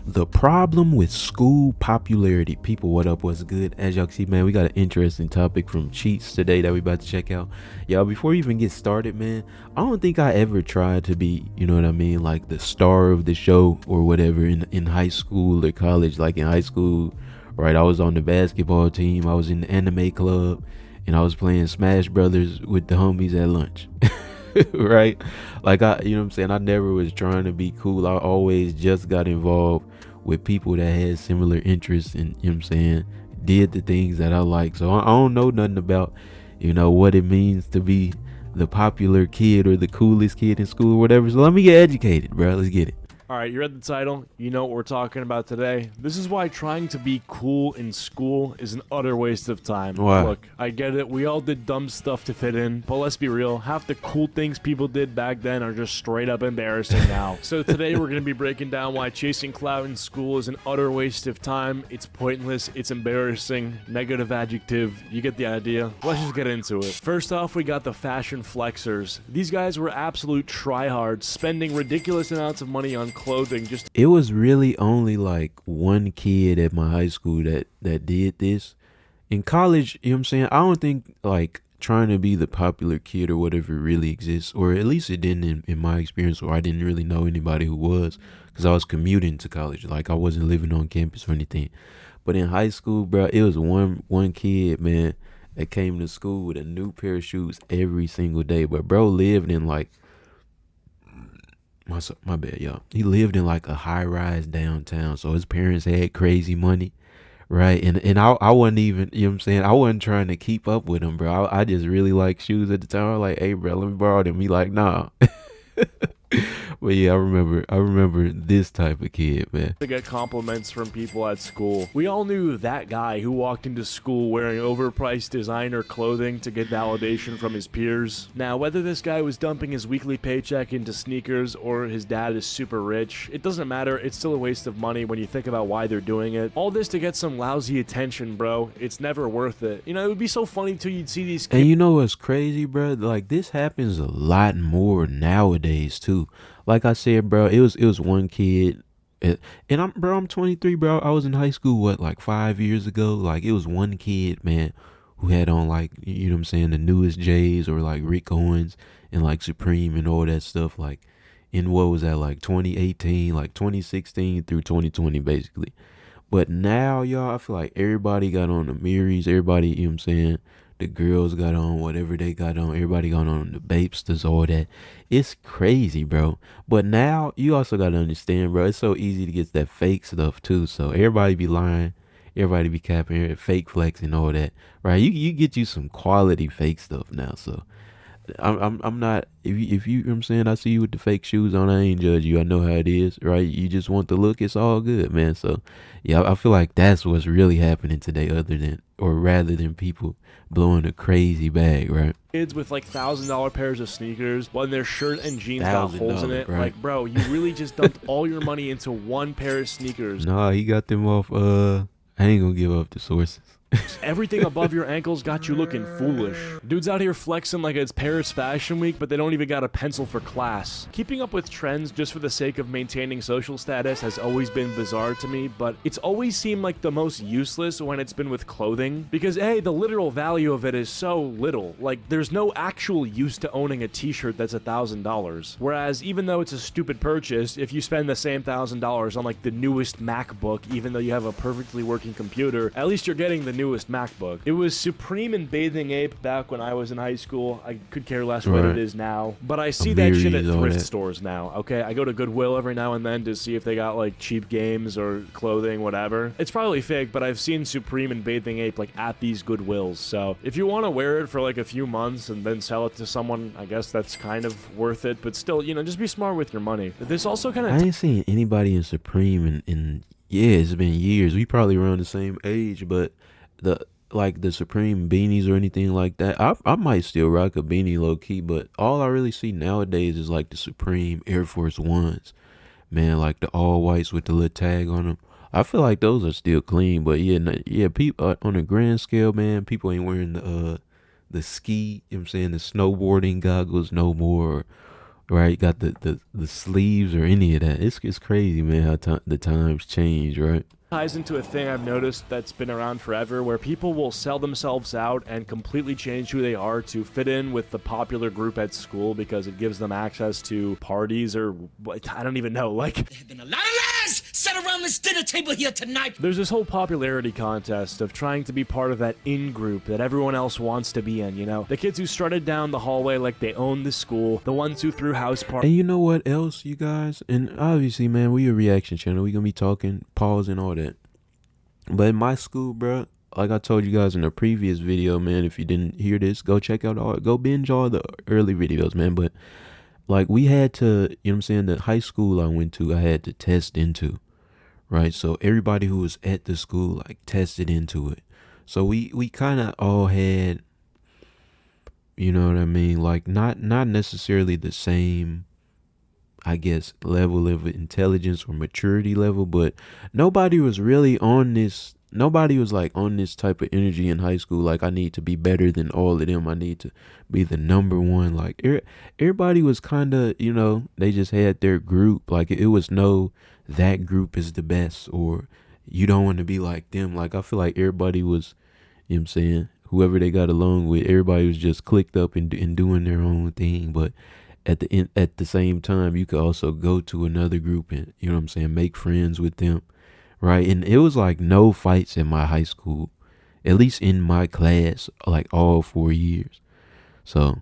The problem with school popularity. People, what up? What's good? As y'all can see, man, we got an interesting topic from Cheats today that we about to check out. Y'all, before we even get started, man, I don't think I ever tried to be, you know what I mean, like the star of the show or whatever in high school or college. Like in high school, right, I was on the basketball team, I was in the anime club, and I was playing Smash Brothers with the homies at lunch. Right? Like you know what I'm saying? I never was trying to be cool. I always just got involved with people that had similar interests and, you know what I'm saying, did the things that I like. So I don't know nothing about, what it means to be the popular kid or the coolest kid in school or whatever. So let me get educated, bro. Let's get it. All right, you read the title. You know what we're talking about today. This is why trying to be cool in school is an utter waste of time. Why? Look, I get it. We all did dumb stuff to fit in, but let's be real. Half the cool things people did back then are just straight up embarrassing now. So today we're going to be breaking down why chasing clout in school is an utter waste of time. It's pointless. It's embarrassing. Negative adjective. You get the idea. Let's just get into it. First off, we got the fashion flexers. These guys were absolute tryhards, spending ridiculous amounts of money on clothing. It was really only like one kid at my high school that did this. In college, you know what I'm saying, I don't think like trying to be the popular kid or whatever really exists, or at least it didn't in my experience, or I didn't really know anybody who was, because I was commuting to college. Like I wasn't living on campus or anything. But in high school, bro, it was one kid, man, that came to school with a new pair of shoes every single day. But bro lived in like, my bad, y'all. He lived in like a high rise downtown, so his parents had crazy money, right? And I wasn't even, you know what I'm saying, I wasn't trying to keep up with him, bro. I just really like shoes at the time. I was like, hey, bro, let me borrow them. He like, nah. But yeah, I remember this type of kid, man. To get compliments from people at school. We all knew that guy who walked into school wearing overpriced designer clothing to get validation from his peers. Now, whether this guy was dumping his weekly paycheck into sneakers or his dad is super rich, it doesn't matter. It's still a waste of money when you think about why they're doing it. All this to get some lousy attention, bro. It's never worth it. You know, it would be so funny too. You'd see these kids. And you know what's crazy, bro? Like this happens a lot more nowadays too. Like I said, bro, it was one kid, and I'm 23, bro. I was in high school like 5 years ago. Like it was one kid, man, who had on like, you know what I'm saying, the newest J's or like Rick Owens and like Supreme and all that stuff. Like in what was that, like 2018, like 2016 through 2020, basically. But now, y'all, I feel like everybody got on the Miris. Everybody, you know what I'm saying, the girls got on whatever they got on. Everybody got on the Bapesters, all that. It's crazy, bro. But now you also got to understand, bro, it's so easy to get that fake stuff too. So everybody be lying. Everybody be capping, fake flexing, all that. Right? You get you some quality fake stuff now. So I'm not, if you know what I'm saying, I see you with the fake shoes on, I ain't judge you. I know how it is, right? You just want the look, it's all good, man. So yeah, I feel like that's what's really happening today, rather than people blowing a crazy bag, right? Kids with like $1,000 pairs of sneakers when their shirt and jeans got holes in it. Right? Like, bro, you really just dumped all your money into one pair of sneakers. Nah, he got them off, I ain't gonna give up the sources. Everything above your ankles got you looking foolish. Dudes out here flexing like it's Paris Fashion Week, but they don't even got a pencil for class. Keeping up with trends just for the sake of maintaining social status has always been bizarre to me, but it's always seemed like the most useless when it's been with clothing. Because A, the literal value of it is so little. Like, there's no actual use to owning a t-shirt that's $1,000. Whereas, even though it's a stupid purchase, if you spend the same $1,000 on like the newest MacBook, even though you have a perfectly working computer, at least you're getting the newest MacBook. It was Supreme and Bathing Ape back when I was in high school. I could care less what it is now. But I see that shit at thrift stores now, okay? I go to Goodwill every now and then to see if they got like cheap games or clothing, whatever. It's probably fake, but I've seen Supreme and Bathing Ape like at these Goodwills. So if you want to wear it for like a few months and then sell it to someone, I guess that's kind of worth it. But still, you know, just be smart with your money. This also kind of... I ain't seen anybody in Supreme in yeah, it's been years. We probably around the same age, but the Supreme beanies or anything like that, I might still rock a beanie low key, but all I really see nowadays is like the Supreme Air Force Ones, man, like the all whites with the little tag on them. I feel like those are still clean, but yeah, people on a grand scale, man, people ain't wearing the ski, you know what I'm saying, the snowboarding goggles no more, right? Got the sleeves or any of that. It's crazy, man, how the times change, right? Ties into a thing I've noticed that's been around forever where people will sell themselves out and completely change who they are to fit in with the popular group at school because it gives them access to parties or I don't even know. Like, There have been a lot of lies set around this dinner table here tonight. there's this whole popularity contest of trying to be part of that in-group that everyone else wants to be in, you know? The kids who strutted down the hallway like they owned the school, the ones who threw house parties. And you know what else, you guys? And obviously, man, we a reaction channel. We gonna be talking, pause, and all that. But in my school, bro, like I told you guys in the previous video, man, if you didn't hear this, go check out go binge all the early videos, man. But like we had to, you know what I'm saying, the high school I went to, I had to test into, right? So everybody who was at the school like tested into it. So we kind of all had, you know what I mean, like not necessarily the same, I guess, level of intelligence or maturity level, but nobody was really on this. Nobody was like on this type of energy in high school. Like, I need to be better than all of them. I need to be the number one. Like, everybody was kind of, you know, they just had their group. Like, it was no, that group is the best, or you don't want to be like them. Like, I feel like everybody was, you know what I'm saying, whoever they got along with, everybody was just clicked up and doing their own thing. But at the same time, you could also go to another group and, you know what I'm saying, make friends with them, right? And it was like no fights in my high school, at least in my class, like all 4 years. So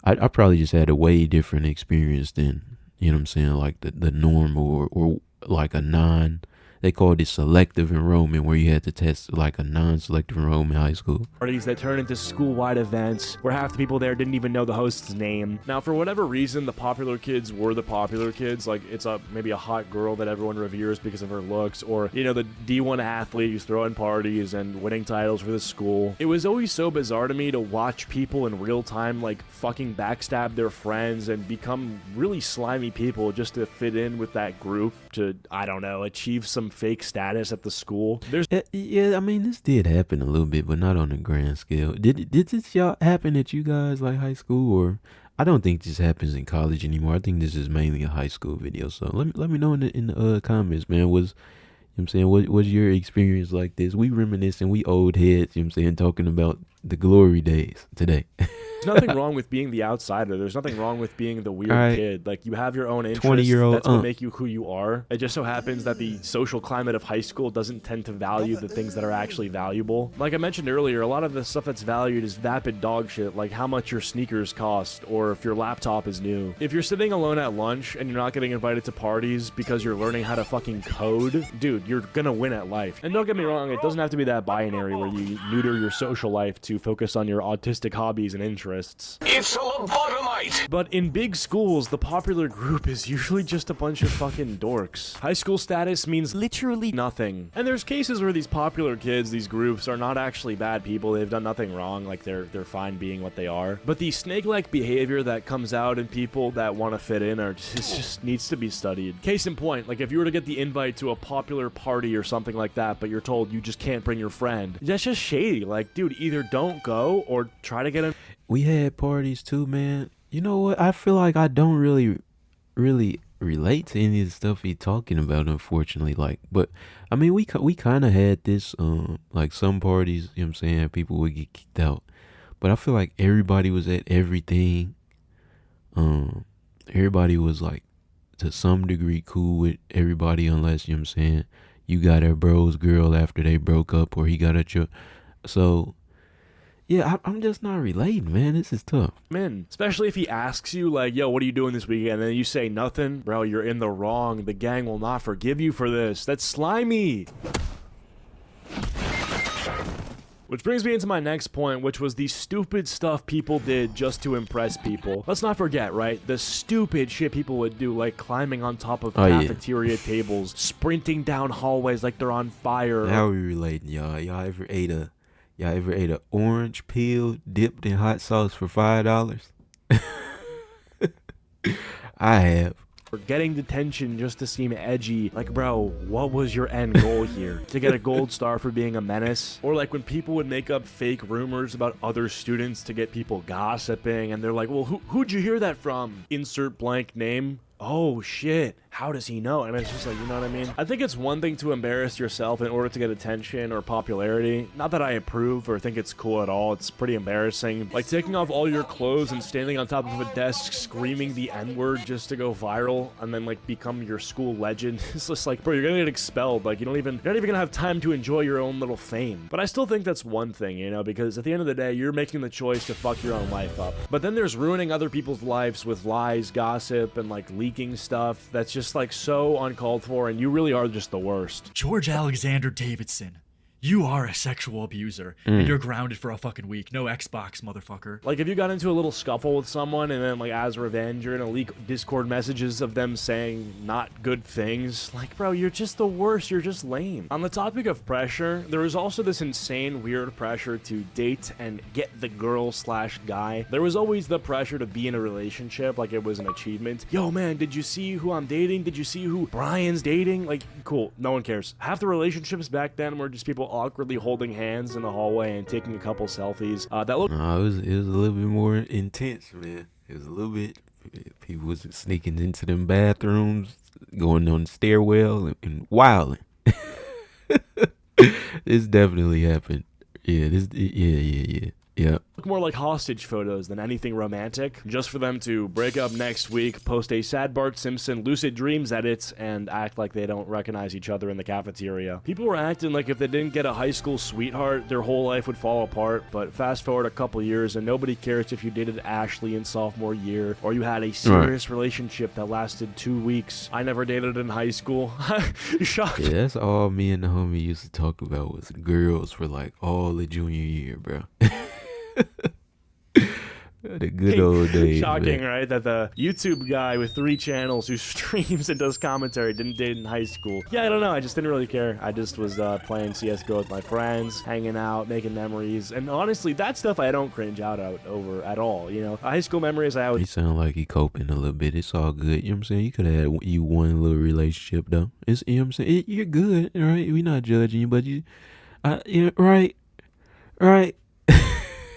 I probably just had a way different experience than, you know what I'm saying, like the norm, or like a non, they called it selective enrollment, where you had to test like a non-selective enrollment high school. Parties that turn into school-wide events where half the people there didn't even know the host's name. Now, for whatever reason, the popular kids were the popular kids. Like, it's maybe a hot girl that everyone reveres because of her looks, or, you know, the D1 athlete who's throwing parties and winning titles for the school. It was always so bizarre to me to watch people in real time, like, fucking backstab their friends and become really slimy people just to fit in with that group to, I don't know, achieve some fake status at the school. Yeah, I mean, this did happen a little bit, but not on a grand scale. Did this y'all happen at you guys, like high school? Or I don't think this happens in college anymore. I think this is mainly a high school video. So let me know in the comments, man. Was, you know what I'm saying, what was your experience like this? We reminiscing, we old heads, you know what I'm saying, talking about the glory days today. There's nothing wrong with being the outsider. There's nothing wrong with being the weird Right. kid. Like, you have your own interests. 20-year-old That's what make you who you are. It just so happens that the social climate of high school doesn't tend to value the things that are actually valuable. Like I mentioned earlier, a lot of the stuff that's valued is vapid dog shit, like how much your sneakers cost or if your laptop is new. If you're sitting alone at lunch and you're not getting invited to parties because you're learning how to fucking code, dude, you're gonna win at life. And don't get me wrong, it doesn't have to be that binary where you neuter your social life to focus on your autistic hobbies and interests. It's a lobotomite. But in big schools, the popular group is usually just a bunch of fucking dorks. High school status means literally nothing. And there's cases where these popular kids, these groups, are not actually bad people. They've done nothing wrong. Like, they're fine being what they are. But the snake-like behavior that comes out in people that want to fit in just needs to be studied. Case in point, like if you were to get the invite to a popular party or something like that, but you're told you just can't bring your friend, that's just shady. Like, dude, either don't go or try to get in. We had parties too, man. You know what? I feel like I don't really relate to any of the stuff he's talking about, unfortunately. Like, but I mean, we kind of had this, like some parties, you know what I'm saying, people would get kicked out. But I feel like everybody was at everything. Everybody was like to some degree cool with everybody, unless, you know what I'm saying, you got a bro's girl after they broke up, or he got at your, so. Yeah, I'm just not relating, man. This is tough. In. Especially if he asks you, like, yo, what are you doing this weekend? And then you say nothing. Bro, you're in the wrong. The gang will not forgive you for this. That's slimy. Which brings me into my next point, which was the stupid stuff people did just to impress people. Let's not forget, right? The stupid shit people would do, like climbing on top of cafeteria tables, sprinting down hallways like they're on fire. Now we relating, y'all. Y'all ever ate an orange peel dipped in hot sauce for $5? I have. or getting detention just to seem edgy. Like, bro, what was your end goal here? To get a gold star for being a menace? Or like when people would make up fake rumors about other students to get people gossiping, and they're like, well, who'd you hear that from? Insert blank name. Oh shit, how does he know? I mean, it's just like, you know what I mean? I think it's one thing to embarrass yourself in order to get attention or popularity. Not that I approve or think it's cool at all. It's pretty embarrassing. Like taking off all your clothes and standing on top of a desk screaming the N-word just to go viral and then like become your school legend. It's just like, bro, you're gonna get expelled. Like you're not even gonna have time to enjoy your own little fame. But I still think that's one thing, you know, because at the end of the day, you're making the choice to fuck your own life up. But then there's ruining other people's lives with lies, gossip, and like leaking stuff that's just like so uncalled for, and you really are just the worst. George Alexander Davidson, you are a sexual abuser, and you're grounded for a fucking week. No Xbox, motherfucker. Like if you got into a little scuffle with someone and then like as revenge you're gonna leak Discord messages of them saying not good things, like bro, you're just the worst. You're just lame. On the topic of pressure, there was also this insane weird pressure to date and get the girl/guy. There was always the pressure to be in a relationship like it was an achievement. Yo man, did you see who I'm dating? Did you see who Brian's dating? Like cool, no one cares. Half the relationships back then were just people awkwardly holding hands in the hallway and taking a couple selfies. That looked No, it was a little bit more intense, man. It was a little bit. People was sneaking into them bathrooms, going on the stairwell and wilding. This definitely happened. Yeah, yeah. more like hostage photos than anything romantic, just for them to break up next week, post a sad Bart Simpson lucid dreams edit, and act like they don't recognize each other in the cafeteria. People were acting like if they didn't get a high school sweetheart, their whole life would fall apart, but fast forward a couple years and nobody cares if you dated Ashley in sophomore year, or you had a serious relationship that lasted 2 weeks. I never dated in high school. Shocked. Yeah, that's all me and the homie used to talk about was girls for like all the junior year, bro. The good old days. Shocking, man. right? That the YouTube guy with 3 channels who streams and does commentary didn't date in high school. Yeah, I don't know. I just didn't really care. I just was playing CSGO with my friends, hanging out, making memories. And honestly, that stuff I don't cringe out over at all. You know, high school memories I always... He sound like he coping a little bit. It's all good. You know what I'm saying? You could have had you one little relationship, though. It's, you know what I'm saying? You're good, right? We're not judging you, but you... yeah, right.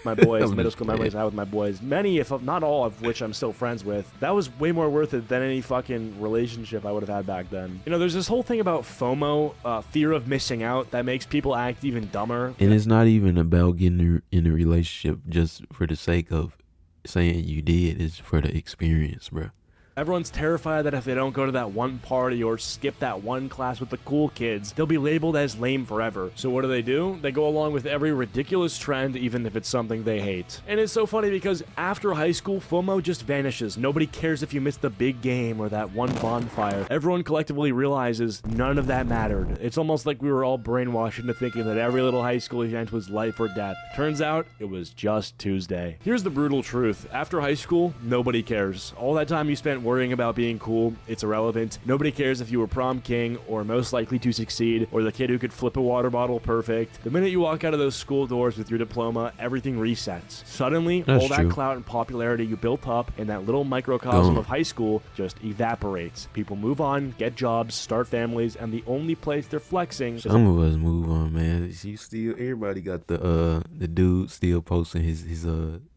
my boys, middle school memories I had with my boys, many, if not all of which I'm still friends with, that was way more worth it than any fucking relationship I would have had back then. You know, there's this whole thing about FOMO, fear of missing out, that makes people act even dumber. And it's not even about getting in a relationship just for the sake of saying you did. It's for the experience, bro. Everyone's terrified that if they don't go to that one party or skip that one class with the cool kids, they'll be labeled as lame forever. So what do? They go along with every ridiculous trend, even if it's something they hate. And it's so funny because after high school, FOMO just vanishes. Nobody cares if you missed the big game or that one bonfire. Everyone collectively realizes none of that mattered. It's almost like we were all brainwashed into thinking that every little high school event was life or death. Turns out, it was just Tuesday. Here's the brutal truth. After high school, nobody cares. All that time you spent worrying about being cool, it's irrelevant. Nobody cares if you were prom king or most likely to succeed or the kid who could flip a water bottle perfect. The minute you walk out of those school doors with your diploma, everything resets. Suddenly, all that clout and popularity you built up in that little microcosm of high school just evaporates. People move on, get jobs, start families, and the only place they're flexing... Some of us move on, man. You still, everybody got the dude still posting his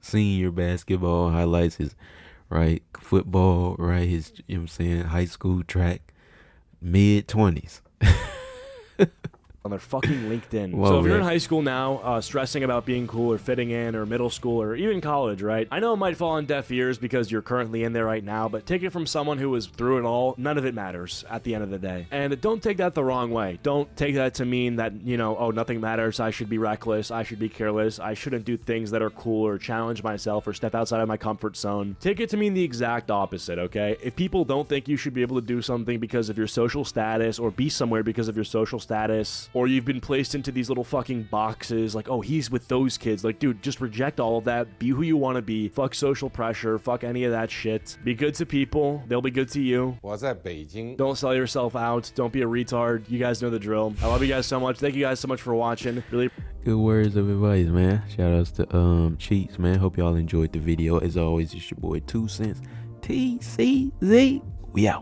senior basketball highlights, his right football, right, his, you know what I'm saying, high school track, mid-20s. on their fucking LinkedIn. Whoa, so if you're man. in high school now, stressing about being cool or fitting in, or middle school or even college, right? I know it might fall on deaf ears because you're currently in there right now, but take it from someone who was through it all. None of it matters at the end of the day. And don't take that the wrong way. Don't take that to mean that, you know, oh, nothing matters. I should be reckless. I should be careless. I shouldn't do things that are cool or challenge myself or step outside of my comfort zone. Take it to mean the exact opposite, okay? If people don't think you should be able to do something because of your social status or be somewhere because of your social status, or you've been placed into these little fucking boxes like, oh, he's with those kids. Like, dude, just reject all of that. Be who you want to be. Fuck social pressure. Fuck any of that shit. Be good to people. They'll be good to you. 我在北京 Don't sell yourself out. Don't be a retard. You guys know the drill. I love you guys so much. Thank you guys so much for watching. Really. Good words of advice, man. Shout outs to Cheats, man. Hope y'all enjoyed the video. As always, it's your boy 2Cents. TCZ. We out.